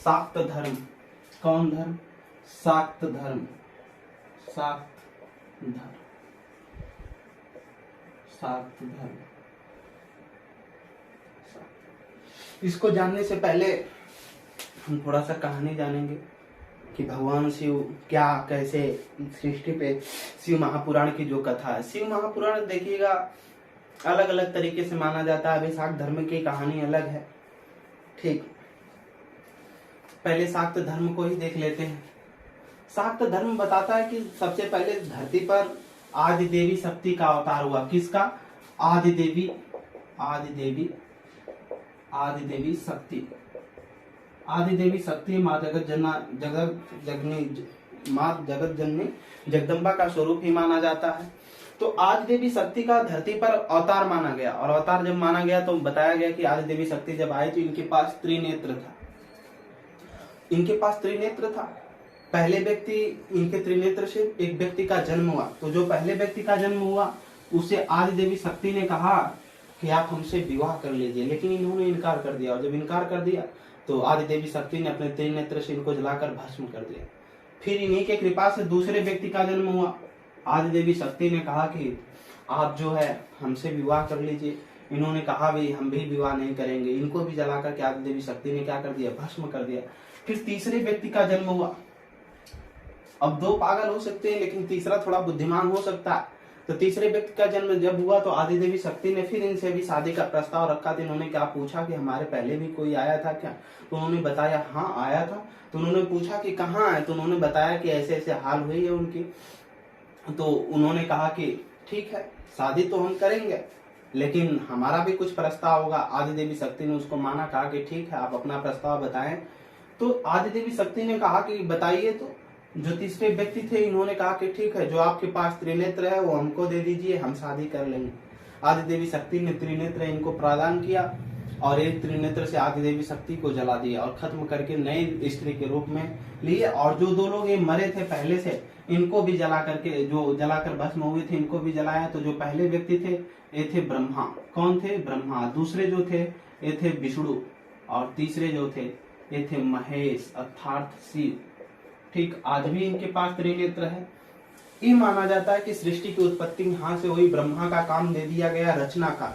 शाक्त धर्म। कौन धर्म? शाक्त धर्म। शाक्त धर्म। शाक्त धर्म। इसको जानने से पहले हम थोड़ा सा कहानी जानेंगे कि भगवान शिव क्या कैसे सृष्टि पे, शिव महापुराण की जो कथा है। शिव महापुराण देखिएगा अलग अलग तरीके से माना जाता है। अभी शाक्त धर्म की कहानी अलग है। ठीक, पहले शाक्त धर्म को ही देख लेते हैं। शाक्त धर्म बताता है कि सबसे पहले धरती पर आदि देवी शक्ति का अवतार हुआ। किसका? आदि देवी। आदि देवी। आदि देवी शक्ति। आदि देवी शक्ति माँ जगत जननी माँ जगत जननी जगदम्बा का स्वरूप ही माना जाता है। तो आदि देवी शक्ति का धरती पर अवतार माना गया, और अवतार जब माना गया तो बताया गया कि आदि देवी शक्ति जब आई तो इनके पास त्रिनेत्र था। इनके पास त्रिनेत्र था। पहले व्यक्ति, इनके त्रिनेत्र से एक व्यक्ति का जन्म हुआ। तो जो पहले व्यक्ति का जन्म हुआ उससे आदि देवी शक्ति ने कहा कि आप हमसे विवाह कर लीजिए, लेकिन इन्होंने इनकार कर दिया। और जब इनकार कर दिया तो आदि देवी शक्ति ने अपने त्रिनेत्र से इनको जलाकर भस्म कर दिया। फिर इन्हीं के कृपा से दूसरे व्यक्ति का जन्म हुआ। आदि देवी शक्ति ने कहा कि आप जो है हमसे विवाह कर लीजिए। इन्होंने कहा भी हम भी विवाह नहीं करेंगे। इनको भी जलाकर के आदि देवी शक्ति ने क्या कर दिया? भस्म कर दिया। फिर तीसरे व्यक्ति का जन्म हुआ। अब दो पागल हो सकते हैं लेकिन तीसरा थोड़ा बुद्धिमान हो सकता है। तो तीसरे व्यक्ति का जन्म जब हुआ तो आदि देवी शक्ति ने फिर इनसे भी शादी का प्रस्ताव रखा। तो इन्होंने क्या पूछा कि हमारे पहले भी कोई आया था क्या? तो उन्होंने बताया हाँ आया था। तो उन्होंने पूछा कि कहाँ आए? तो उन्होंने बताया कि ऐसे ऐसे हाल हुई है उनकी। तो उन्होंने कहा कि ठीक है शादी तो हम करेंगे लेकिन हमारा भी कुछ प्रस्ताव होगा। आदि देवी शक्ति ने उसको माना, कहा कि ठीक है आप अपना प्रस्ताव बताएं। तो आदि देवी शक्ति ने कहा कि बताइए। तो जो तीसरे व्यक्ति थे इन्होंने कहा कि ठीक है जो आपके पास त्रिनेत्र है वो हमको दे दीजिए, हम शादी कर लेंगे। आदि देवी शक्ति ने त्रिनेत्र इनको प्रदान किया और एक त्रिनेत्र से आदि देवी शक्ति को जला दिया और खत्म करके नए स्त्री के रूप में लिए। और जो दो लोग ये मरे थे पहले से इनको भी जला करके, जो जलाकर भस्म हुए थे इनको भी जलाया। तो जो पहले व्यक्ति थे ये थे ब्रह्मा। कौन थे? ब्रह्मा। दूसरे जो थे ये थे विष्णु और तीसरे जो थे ये थे महेश अर्थात शिव। ठीक, आज भी इनके पास त्रिनेत्र है। ये माना जाता है कि सृष्टि की उत्पत्ति यहाँ से हुई। ब्रह्मा का काम दे दिया गया रचना का।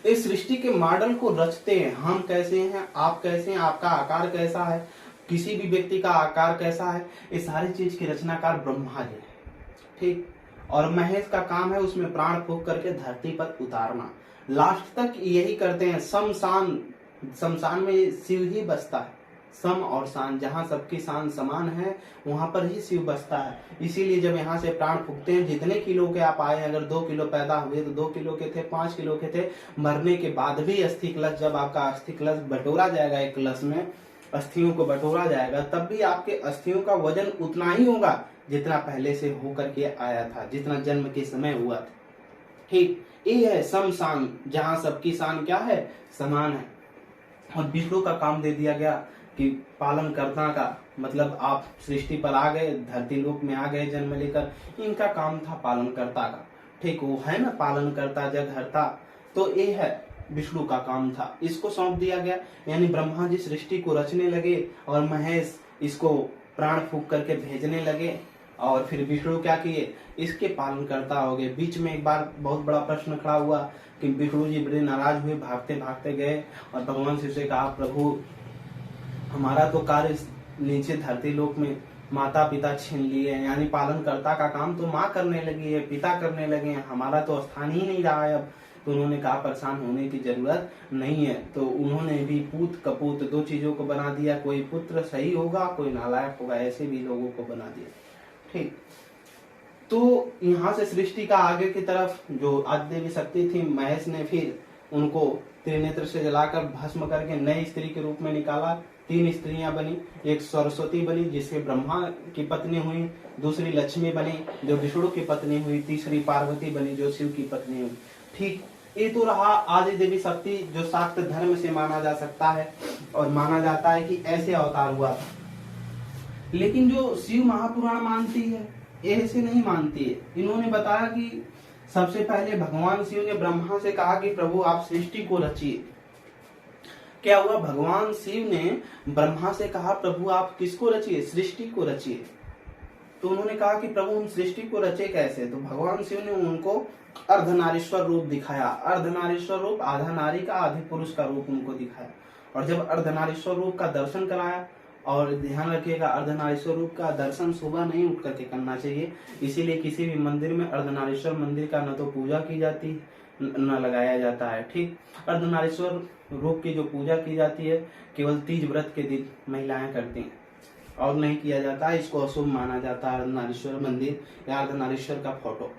इस सृष्टि के मॉडल को रचते हैं। हम कैसे हैं, आप कैसे हैं, आपका आकार कैसा है, किसी भी व्यक्ति का आकार कैसा है, ये सारी चीज के रचनाकार ब्रह्मा जी है। ठीक, और महेश का काम है उसमें प्राण फूंक करके धरती पर उतारना। लास्ट तक यही करते हैं। शमशान में शिव ही बसता है। सम और शान, जहाँ सबकी शान समान है वहां पर ही शिव बसता है। इसीलिए जब यहाँ से प्राण फूकते हैं, जितने किलो के आप आए, अगर 2 किलो पैदा हुए तो 2 किलो के थे, 5 किलो के थे, मरने के बाद भी अस्थि कलश, जब आपका अस्थि कलश बटोरा जाएगा, एक कलश में अस्थियों को बटोरा जाएगा, तब भी आपके अस्थियों का वजन उतना ही होगा जितना पहले से होकर के आया था, जितना जन्म के समय हुआ था। ठीक, ये है शमशान, जहाँ सबकी शान क्या है? समान है। और विष्णु का काम दे दिया गया कि पालन करता का, मतलब आप सृष्टि पर आ गए, धरती लोक में आ गए जन्म लेकर, इनका काम था पालन करता का। ठीक, वो है ना पालन करता जगहर्ता, तो ये है विष्णु का काम था। इसको सौंप दिया गया। यानी ब्रह्मा जी सृष्टि को रचने लगे और महेश इसको प्राण फूंक करके भेजने लगे और फिर विष्णु क्या किए? इसके पालन करता हो गए। बीच में एक बार बहुत बड़ा प्रश्न खड़ा हुआ कि विष्णु जी बड़े नाराज हुए, भागते भागते गए और भगवान शिव से कहा प्रभु हमारा तो कार्य नीचे धरती लोक में माता पिता छीन लिए, यानी पालन करता का काम तो माँ करने लगी है, पिता करने लगे हैं, हमारा तो स्थान ही नहीं रहा है अब। तो उन्होंने कहा परेशान होने की जरूरत नहीं है। तो उन्होंने भी पूत कपूत दो चीजों को बना दिया। कोई पुत्र सही होगा, कोई नालायक होगा, ऐसे भी लोगों को बना दिया। ठीक, तो यहाँ से सृष्टि का आगे की तरफ जो आदि देवी शक्ति थी, महेश ने फिर उनको त्रिनेत्र से जलाकर भस्म करके नई स्त्री के रूप में निकाला। 3 स्त्रियां बनी। एक सरस्वती बनी जिससे ब्रह्मा की पत्नी हुई, दूसरी लक्ष्मी बनी जो विष्णु की पत्नी हुई, तीसरी पार्वती बनी जो शिव की पत्नी हुई। ठीक, ये तो रहा आदि देवी शक्ति जो शाक्त धर्म से माना जा सकता है और माना जाता है कि ऐसे अवतार हुआ था। लेकिन जो शिव महापुराण मानती है ऐसे नहीं मानती है। इन्होंने बताया कि सबसे पहले भगवान शिव ने ब्रह्मा से कहा कि प्रभु आप सृष्टि को रचिए। क्या हुआ, भगवान शिव ने ब्रह्मा से कहा प्रभु आप किसको रचिए, सृष्टि को रचिए। तो उन्होंने कहा कि प्रभु हम सृष्टि को रचे कैसे। तो भगवान शिव ने उनको अर्धनारीश्वर रूप दिखाया। अर्धनारीश्वर रूप आधा नारी का आधे पुरुष का रूप उनको दिखाया। और जब अर्धनारीश्वर रूप का दर्शन कराया, और ध्यान रखिएगा अर्धनारीश्वर रूप का दर्शन सुबह नहीं उठ करके करना चाहिए, इसीलिए किसी भी मंदिर में अर्धनारीश्वर मंदिर का न तो पूजा की जाती है न लगाया जाता है। ठीक, अर्धनारीश्वर रूप की जो पूजा की जाती है केवल तीज व्रत के दिन महिलाएं करती हैं और नहीं किया जाता है, इसको अशुभ माना जाता है। अर्धनारीश्वर मंदिर या अर्धनारीश्वर का फोटो,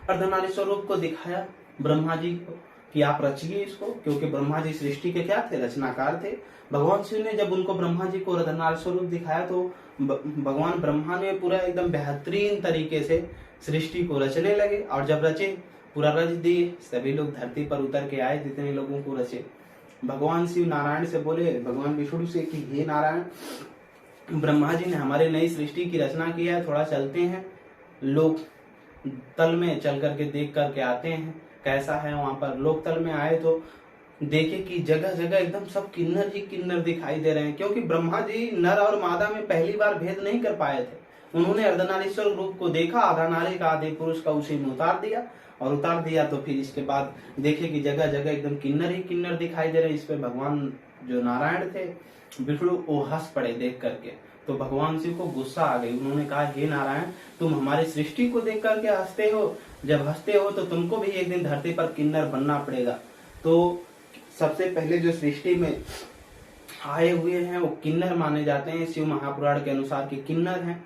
अर्धनारीश्वर रूप को दिखाया ब्रह्मा जी को कि आप रचिए इसको, क्योंकि ब्रह्मा जी सृष्टि के क्या थे, रचनाकार थे। भगवान शिव ने जब उनको ब्रह्मा जी को अर्धनारीश्वर रूप दिखाया तो भगवान ब्रह्मा ने पूरा एकदम बेहतरीन तरीके से सृष्टि को रचने लगे। और जब रचे, पूरा रच दिए, सभी लोग धरती पर उतर के आए जितने लोगों को रचे। भगवान शिव नारायण से बोले, भगवान विष्णु से कि हे नारायण, ब्रह्मा जी ने हमारे नई सृष्टि की रचना की है, थोड़ा चलते हैं, लोक तल में चल करके देख करके आते हैं कैसा है वहां पर। लोक तल में आए तो देखे कि जगह जगह एकदम सब किन्नर ही किन्नर दिखाई दे रहे हैं, क्योंकि ब्रह्मा जी नर और मादा में पहली बार भेद नहीं कर पाए थे। उन्होंने अर्धनारीश्वर रूप को देखा, आधा नारी का आधे पुरुष का उसी में उतार दिया, और उतार दिया तो फिर इसके बाद देखे कि जगह जगह एकदम किन्नर ही किन्नर दिखाई दे रहे। इस पे भगवान जो नारायण थे विष्णु वो हंस पड़े देख करके। तो भगवान शिव को गुस्सा आ गई। उन्होंने कहा हे नारायण, तुम हमारी सृष्टि को देख करके हंसते हो, जब हंसते हो तो तुमको भी एक दिन धरती पर किन्नर बनना पड़ेगा। तो सबसे पहले जो सृष्टि में आए हुए हैं वो किन्नर माने जाते हैं, शिव महापुराण के अनुसार कि किन्नर हैं।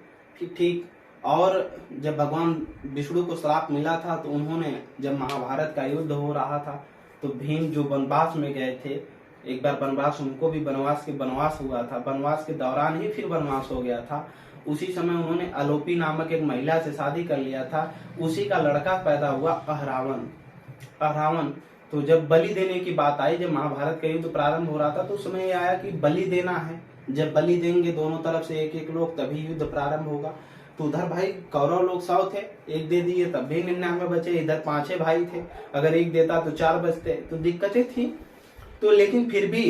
ठीक, और जब भगवान विष्णु को श्राप मिला था तो उन्होंने, जब महाभारत का युद्ध हो रहा था तो भीम जो वनवास में गए थे, एक बार वनवास, उनको भी वनवास हुआ था, वनवास के दौरान ही फिर वनवास हो गया था। उसी समय उन्होंने अलोपी नामक एक महिला से शादी कर लिया था, उसी का लड़का पैदा हुआ अहरावन। तो जब बलि देने की बात आई, जब महाभारत का युद्ध प्रारंभ हो रहा था तो उस समय आया कि बलि देना है, जब बलि देंगे दोनों तरफ से एक एक लोग तभी युद्ध प्रारंभ होगा। तो उधर भाई कौरव लोग 100 थे, एक दे दिए तब भी 99 बचे, इधर 5 भाई थे, अगर एक देता तो 4 बचते, तो दिक्कतें थी। तो लेकिन फिर भी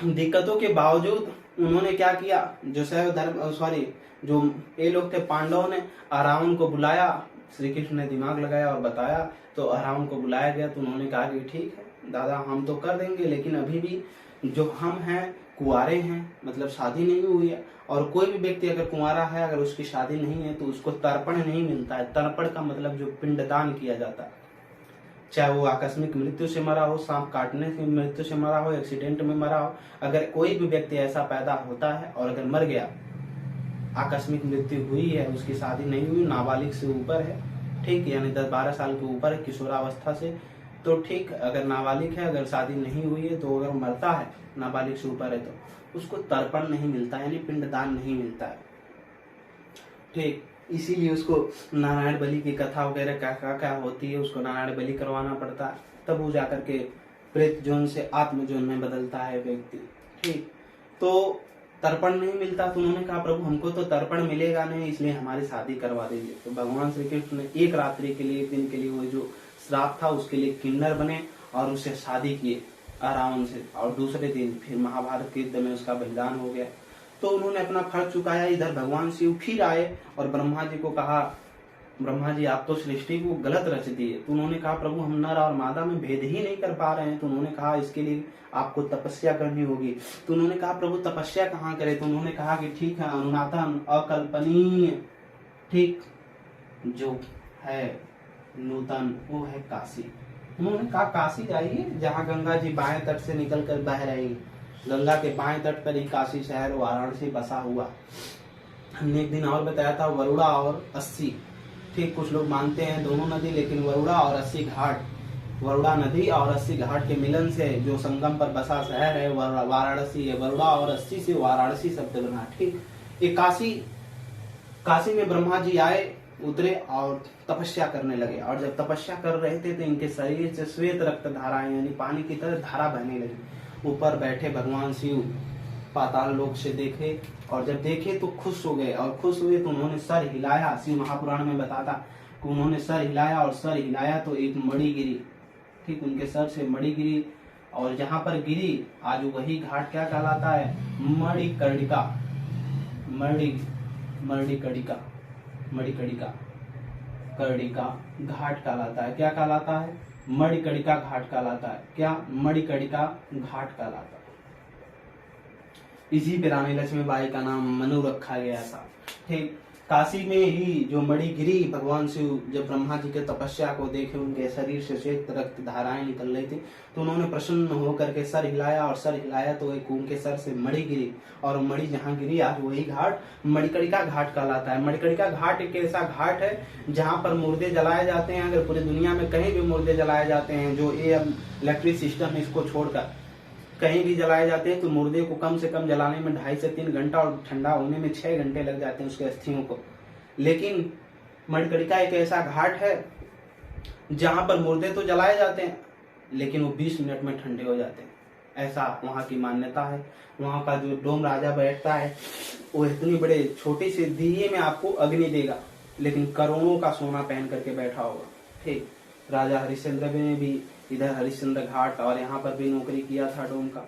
दिक्कतों के बावजूद उन्होंने क्या किया, जो ये लोग थे पांडवों ने अरावण को बुलाया, श्री कृष्ण ने दिमाग लगाया और बताया, तो अरावण को बुलाया गया। तो उन्होंने कहा कि ठीक है दादा हम तो कर देंगे, लेकिन अभी भी जो हम हैं कुंवारे हैं, मतलब शादी नहीं हुई है, और कोई भी व्यक्ति अगर कुंवारा है, अगर उसकी शादी नहीं है तो उसको तर्पण नहीं मिलता है। तर्पण का मतलब जो पिंडदान किया जाता है, चाहे वो आकस्मिक मृत्यु से मरा हो, सांप काटने की मृत्यु से मरा हो, एक्सीडेंट में मरा हो, अगर कोई भी व्यक्ति ऐसा पैदा होता है और अगर मर गया, आकस्मिक मृत्यु हुई है, उसकी शादी नहीं हुई, नाबालिग से ऊपर है, ठीक, यानी 10-12 साल के ऊपर है किशोरावस्था से, तो ठीक, अगर नाबालिग है, अगर शादी नहीं हुई है, तो अगर मरता है नाबालिग से ऊपर है तो उसको तर्पण नहीं मिलता, यानी पिंडदान नहीं मिलता है। ठीक, इसीलिए उसको नारायण बलि की कथा वगैरह क्या होती है, उसको नारायण बलि करवाना पड़ता है, तब वो जाकर के प्रेत जोन से आत्म जोन में बदलता है व्यक्ति। ठीक, तो तर्पण नहीं मिलता, तो उन्होंने कहा प्रभु हमको तो तर्पण मिलेगा नहीं, इसलिए हमारी शादी करवा दीजिए। तो भगवान श्री कृष्ण ने एक रात्रि के लिए, एक दिन के लिए वो जो श्राप था उसके लिए किन्नर बने और उससे शादी किए अरावण से, और दूसरे दिन फिर महाभारत के युद्ध में उसका बलिदान हो गया। तो उन्होंने अपना फर्ज चुकाया। इधर भगवान शिव फिर आए और ब्रह्मा जी को कहा, ब्रह्मा जी आप तो सृष्टि को गलत रच दिए। तो उन्होंने कहा प्रभु हम नर और मादा में भेद ही नहीं कर पा रहे हैं। तो उन्होंने कहा इसके लिए आपको तपस्या करनी होगी। तो उन्होंने कहा प्रभु तपस्या कहाँ करें। तो उन्होंने कहा कि ठीक है, अनुनातन अकल्पनीय, ठीक, जो है नूतन वो है काशी। उन्होंने कहा काशी जाइए, जहाँ गंगा जी बाएं तट से निकल कर बह रही, गंगा के बाएं तट पर ही काशी शहर वाराणसी बसा हुआ। हमने एक दिन और बताया था वरुणा और अस्सी, ठीक, कुछ लोग मानते हैं दोनों नदी, लेकिन वरुणा और अस्सी घाट, वरुणा नदी और अस्सी घाट के मिलन से जो संगम पर बसा शहर है वाराणसी है। वरुणा और अस्सी से वाराणसी शब्द बना। ठीक, ये काशी में ब्रह्मा जी आए, उतरे और तपस्या करने लगे, और जब तपस्या कर रहे थे तो इनके शरीर से श्वेत रक्त धाराएं यानी पानी की तरह धारा बहने लगी। ऊपर बैठे भगवान शिव पाताल लोक से देखे, और जब देखे तो खुश हो गए, और खुश हुए तो उन्होंने सर हिलाया। शिव महापुराण में बताता कि उन्होंने सर हिलाया, और सर हिलाया तो एक मणि गिरी, ठीक, उनके सर से मणि गिरी, और जहां पर गिरी आज वही घाट क्या कहलाता है? मणिकर्णिका। मणिकर्णिका कर्णिका घाट कहलाता है। क्या कहलाता है? मणिकर्णिका घाट कहलाता है। क्या? मणिकर्णिका घाट कहलाता है। इसी पे रानी लक्ष्मीबाई का नाम मनु रखा गया था। ठीक, काशी में ही जो मणिगिरी भगवान शिव जब ब्रह्मा जी के तपस्या को देखे, उनके शरीर से श्वेत रक्त धाराएं निकल रही थी, तो उन्होंने प्रसन्न होकर के सर हिलाया, और सर हिलाया तो एक उनके सर से मणि गिरी, और मणि जहाँ गिरी आज वही घाट मणिकर्णिका घाट कहलाता है। मणिकर्णिका घाट एक ऐसा घाट है जहाँ पर मुर्दे जलाए जाते हैं। अगर पूरी दुनिया में कहीं भी मुर्दे जलाए जाते हैं, जो ये इलेक्ट्रिक सिस्टम है इसको छोड़कर कहीं भी जलाए जाते हैं, तो मुर्दे को कम से कम जलाने में 2.5 से 3 घंटा और ठंडा होने में 6 घंटे लग जाते हैं उसके अस्थियों को। लेकिन मणिकर्णिका एक ऐसा घाट है जहां पर मुर्दे तो जलाए जाते हैं, लेकिन वो 20 मिनट में ठंडे हो जाते हैं। ऐसा वहां की मान्यता है। वहां का जो डोम राजा बैठता है, वो इतनी बड़े छोटे से दिए में आपको अग्नि देगा, लेकिन करोड़ों का सोना पहन करके बैठा होगा। ठीक, राजा हरिश्चंद्र ने भी इधर हरिश्चंद्र घाट और यहाँ पर भी नौकरी किया था डोम का।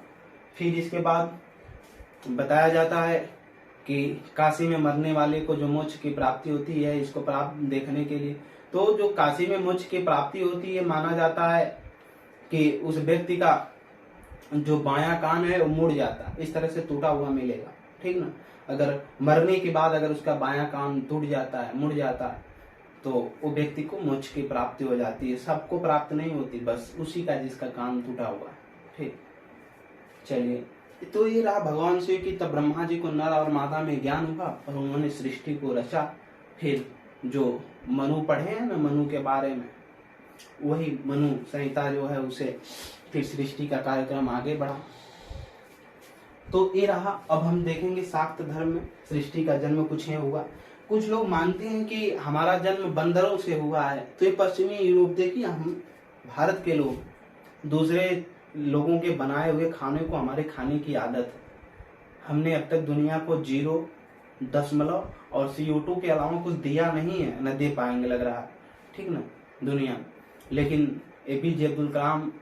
फिर इसके बाद बताया जाता है कि काशी में मरने वाले को जो मोक्ष की प्राप्ति होती है, इसको प्राप्त देखने के लिए, तो जो काशी में मोक्ष की प्राप्ति होती है, माना जाता है कि उस व्यक्ति का जो बायां कान है वो मुड़ जाता है, इस तरह से टूटा हुआ मिलेगा। ठीक ना, अगर मरने के बाद अगर उसका बायां कान टूट जाता है, मुड़ जाता है, तो वो व्यक्ति को मोक्ष की प्राप्ति हो जाती है। सबको प्राप्त नहीं होती, बस उसी का जिसका कान टूटा हुआ है। ठीक, चलिए, तो ये रहा भगवान शिव की। तब ब्रह्मा जी को नर और मादा में ज्ञान हुआ और उन्होंने सृष्टि को रचा। फिर जो मनु पढ़े हैं ना, मनु के बारे में, वही मनु संहिता जो है, उसे फिर सृष्टि का कार्यक्रम आगे बढ़ा। तो ये रहा। अब हम देखेंगे शाक्त धर्म में सृष्टि का जन्म कुछ है हुआ। कुछ लोग मानते हैं कि हमारा जन्म बंदरों से हुआ है। तो ये पश्चिमी यूरोप देखिए, हम भारत के लोग दूसरे लोगों के बनाए हुए खाने को हमारे खाने की आदत है। हमने अब तक दुनिया को 0.0 और CO2 के अलावा कुछ दिया नहीं है, न दे पाएंगे लग रहा है। ठीक ना, दुनिया। लेकिन APJ अब्दुल कलाम,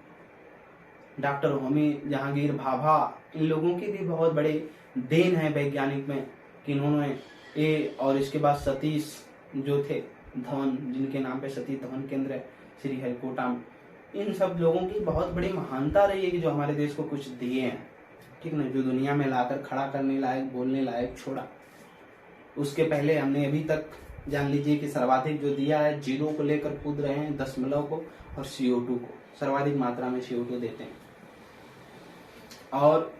डॉक्टर होमी जहांगीर भाभा, इन लोगों की भी बहुत बड़े देन है वैज्ञानिक में कि इन्होंने ये, और इसके बाद सतीश जो थे धवन, जिनके नाम पे सतीश धवन केंद्र है श्री हरिकोटा में, इन सब लोगों की बहुत बड़ी महानता रही है कि जो हमारे देश को कुछ दिए हैं। ठीक ना, जो दुनिया में लाकर खड़ा करने लायक, बोलने लायक छोड़ा। उसके पहले हमने अभी तक जान लीजिए कि सर्वाधिक जो दिया है, 0 को लेकर कूद रहे हैं, 0.0 को और CO2 को, सर्वाधिक मात्रा में CO2 देते हैं। और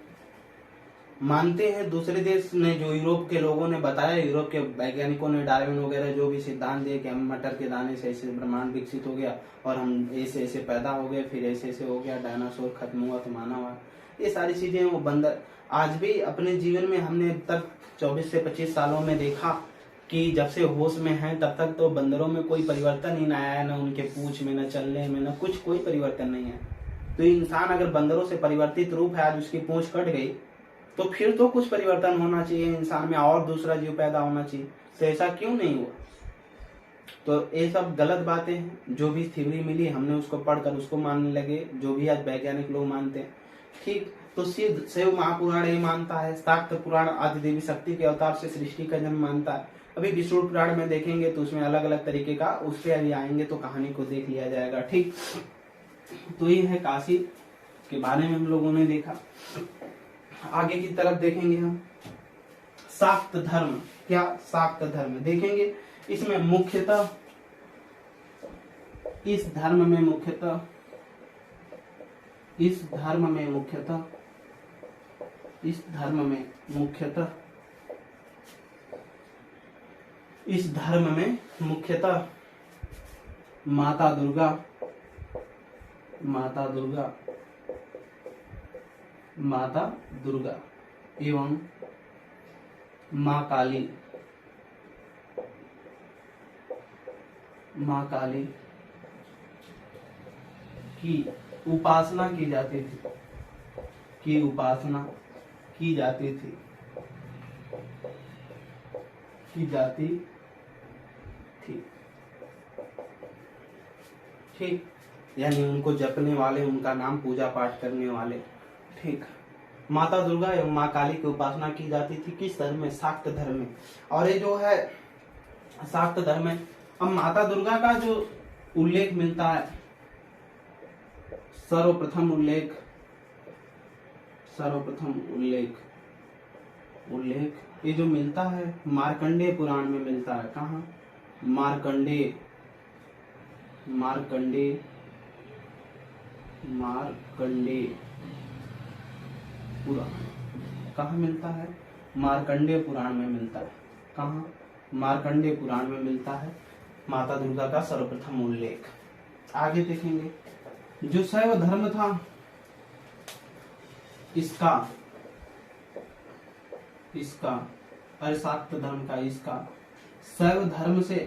मानते हैं दूसरे देश ने, जो यूरोप के लोगों ने बताया, यूरोप के वैज्ञानिकों ने, डार्विन वगैरह जो भी सिद्धांत दिए कि हम मटर के दाने से ऐसे ब्रह्मांड विकसित हो गया और हम ऐसे ऐसे पैदा हो गए, फिर ऐसे ऐसे हो गया, डायनासोर खत्म हुआ तो मानव हुआ। ये सारी चीजें वो बंदर, आज भी अपने जीवन में हमने अब तक 24 से 25 सालों में देखा कि जब से होश में हैं तब तक तो बंदरों में कोई परिवर्तन ही ना आया, न उनके पूंछ में, न चलने में, न कुछ, कोई परिवर्तन नहीं है। तो इंसान अगर बंदरों से परिवर्तित रूप है, आज उसकी पूंछ कट गई, तो फिर तो कुछ परिवर्तन होना चाहिए इंसान में, और दूसरा जीव पैदा होना चाहिए। तो ऐसा क्यों नहीं हुआ? तो ये सब गलत बातें हैं। जो भी थ्योरी मिली हमने उसको पढ़कर उसको मानने लगे, जो भी आज वैज्ञानिक लोग मानते हैं। ठीक, तो शिव महापुराण ये मानता है, शाक्त पुराण आदि देवी शक्ति के अवतार से सृष्टि का जन्म मानता है। अभी विष्णु पुराण में देखेंगे तो उसमें अलग अलग तरीके का, उस पर अभी आएंगे तो कहानी को देख लिया जाएगा। ठीक, तो ये है काशी के बारे में हम लोगों ने देखा। आगे की तरफ देखेंगे हम शाक्त धर्म। क्या शाक्त धर्म देखेंगे? इसमें मुख्यतः, इस धर्म में मुख्यतः माता दुर्गा एवं माँ काली की उपासना की जाती थी। ठीक, यानी उनको जपने वाले, उनका नाम पूजा पाठ करने वाले। ठीक, माता दुर्गा एवं माँ काली की उपासना की जाती थी किस धर्म में? शाक्त धर्म में। और ये जो है शाक्त धर्म में, अब माता दुर्गा का जो उल्लेख मिलता है, सर्वप्रथम उल्लेख ये जो मिलता है मार्कंडेय पुराण में मिलता है। कहाँ? मार्कंडेय पुराण। कहाँ मिलता है? मार्कंडेय पुराण में मिलता है। कहाँ? मार्कंडेय पुराण में मिलता है माता दुर्गा का सर्वप्रथम उल्लेख। आगे देखेंगे, जो शैव धर्म था इसका शाक्त धर्म का इसका शैव धर्म से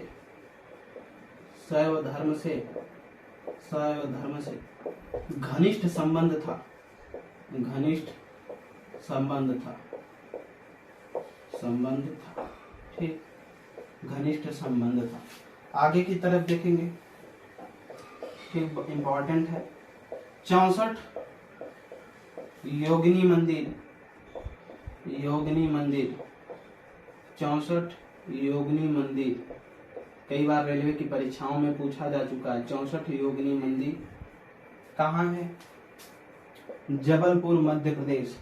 घनिष्ठ संबंध था। ठीक, घनिष्ठ संबंध था। आगे की तरफ देखेंगे, ठीक, इंपॉर्टेंट है। 64 योगिनी मंदिर 64 योगिनी मंदिर कई बार रेलवे की परीक्षाओं में पूछा जा चुका है। 64 योगिनी मंदिर कहाँ है? जबलपुर मध्य प्रदेश।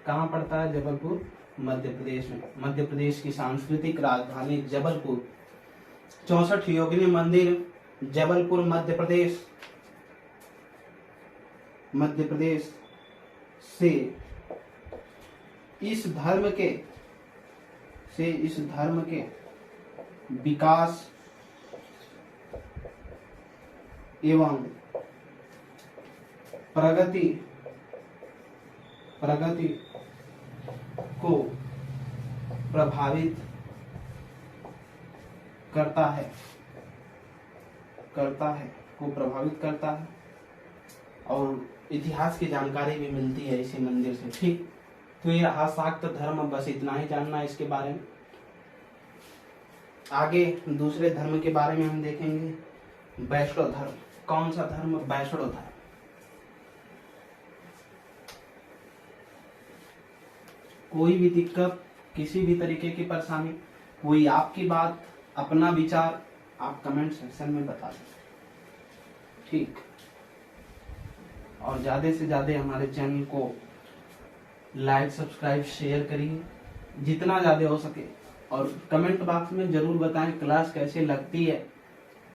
कहाँ पड़ता है? जबलपुर मध्य प्रदेश में। मध्य प्रदेश की सांस्कृतिक राजधानी जबलपुर। 64 योगिनी मंदिर जबलपुर मध्य प्रदेश से इस धर्म के विकास एवं प्रगति को प्रभावित करता है और इतिहास की जानकारी भी मिलती है इसी मंदिर से। ठीक, तो ये रहा शाक्त धर्म, बस इतना ही जानना है इसके बारे में। आगे दूसरे धर्म के बारे में हम देखेंगे, वैष्णव धर्म। कौन सा धर्म? वैष्णव धर्म। कोई भी दिक्कत, किसी भी तरीके की परेशानी, कोई आपकी बात, अपना विचार आप कमेंट सेक्शन में बता दें। ठीक, और ज्यादा से ज्यादा हमारे चैनल को लाइक, सब्सक्राइब, शेयर करिए जितना ज्यादा हो सके, और कमेंट बॉक्स में जरूर बताएं क्लास कैसे लगती है।